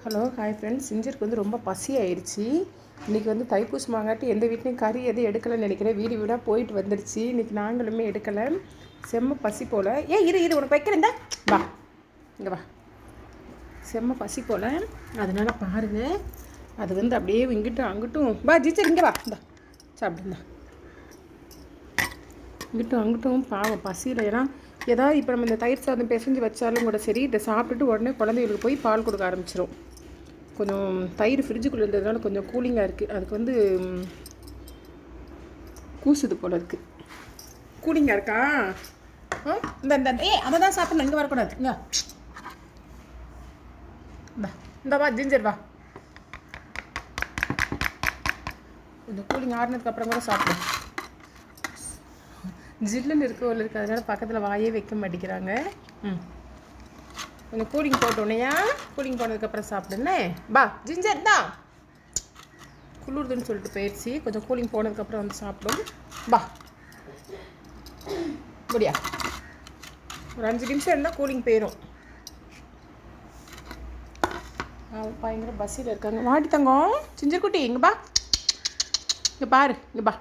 Hello hi friends. சிஞ்சருக்கு வந்து ரொம்ப பசி ஆயிடுச்சு. இன்றைக்கி வந்து தைப்பூசமாங்காட்டி எந்த வீட்லேயும் கறி எதுவும் எடுக்கலைன்னு நினைக்கிறேன். வீடு வீடாக போயிட்டு வந்துடுச்சு. இன்றைக்கி நாங்களுமே எடுக்கலை. செம்ம பசி போல். இரு உனக்கு வைக்கிறேன்டா. வா இங்கே வா. செம்ம பசி போல். அதனால் பாருங்கள், அது வந்து அப்படியே இங்கிட்டும் அங்கிட்டும். வா ஜிச்சர் இங்கே வா. இந்தா சாப்பிடுந்தா. இங்கிட்டும் அங்கிட்டும் பாவம் பசியில். ஏன்னா ஏதாவது இப்போ நம்ம இந்த தயிர் சாதம் பிசைஞ்சு வச்சாலும் கூட சரி, இதை சாப்பிட்டுட்டு உடனே குழந்தைகளுக்கு போய் பால் கொடுக்க ஆரம்பிச்சிடும். கொஞ்சம் தயிர் ஃப்ரிட்ஜுக்குள்ளே இருந்ததுனால கொஞ்சம் கூலிங்காக இருக்குது. அதுக்கு வந்து கூசுது போல் இருக்குது. கூலிங்காக இருக்கா? இந்த அதை தான் சாப்பிடணும். இங்கே வரக்கூடாது. இந்த வா ஜிஞ்சர் வா. கொஞ்சம் கூலிங் ஆறுனதுக்கப்புறம் கூட சாப்பிடும். ஜில்லுன்னு இருக்கவில் இருக்குது. அதனால் பக்கத்தில் வாயே வைக்க மாட்டேங்கிறாங்க. கொஞ்சம் கூலிங் போட்டோன்னையா, கூலிங் போனதுக்கப்புறம் சாப்பிடுன்னு. பா ஜிஞ்சர் தான் குளிர்துன்னு சொல்லிட்டு போயிடுச்சு. கொஞ்சம் கூலிங் போனதுக்கப்புறம் வந்து சாப்பிடும். பா முடியா. ஒரு 5 நிமிஷம் இருந்தால் கூலிங் போயிடும். பயங்கர பஸ்ஸில் இருக்காங்க. வாடி தங்கம். சிஞ்சர் குட்டி இங்கே பா. இங்கே பாரு. இங்கே பா.